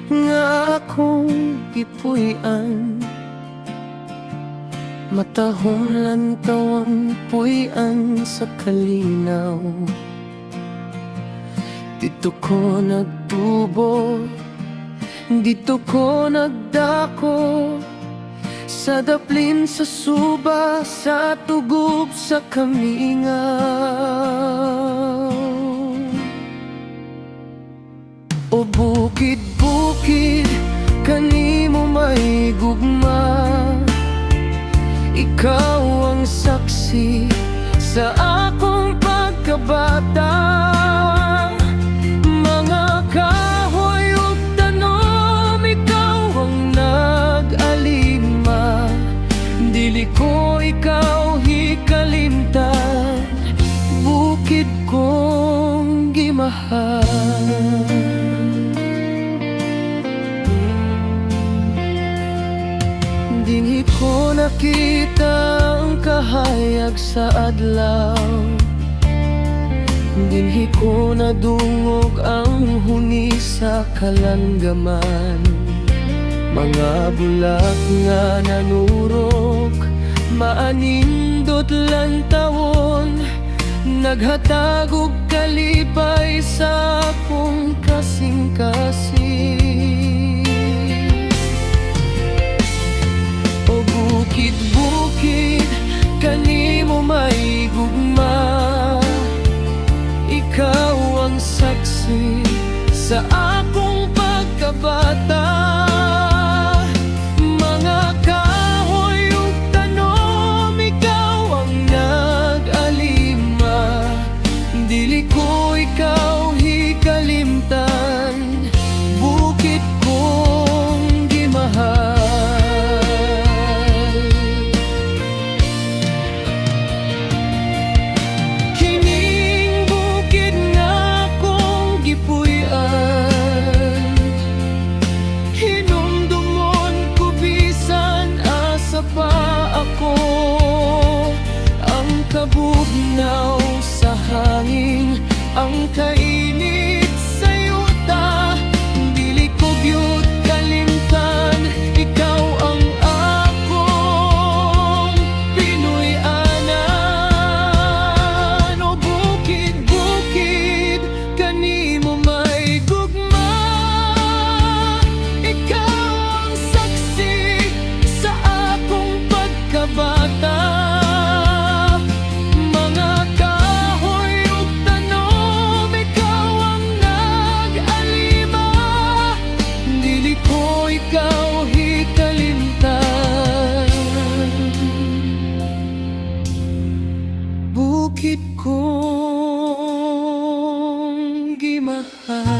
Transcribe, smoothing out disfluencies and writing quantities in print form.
nga akong gipuy-an. Matahong lantaw ang puy-an sa kalinaw. Dito ko nagtubo, dito ko nagdako, sa daplin, sa suba, sa tugub, sa kamingaw. O bukid-bukid, kanimo may gugma, ikaw ang saksi sa akong pagkabata. Mga kahoy ug tanom, ikaw ang nag-alima. Dili ko ikaw hikalimtan, bukid kong gimahal. Dinhi ko nakita ang kahayag sa adlaw, dinhi ko nadungog ang huni sa kalanggaman. Mga bulak nga nanurok, maanindot lantawon, naghatag og kalipay sa akong kasing-kasing. O bukid-bukid, kanimo may gugma, ikaw ang saksi sa akong pagkabata. Mga kahoy ug tanom, ikaw ang nag-alima. Dili ko ikaw hikalimtan, bukid kong gimahal. Kabugnaw sa hangin, ang kainit sa yuta, dili ko gyud kalimtan, ikaw ang akong Pinoy-anan. O bukid-bukid, kanimo may gugma, ikaw ang saksi sa akong pagkabata. Bukid kong gimahal.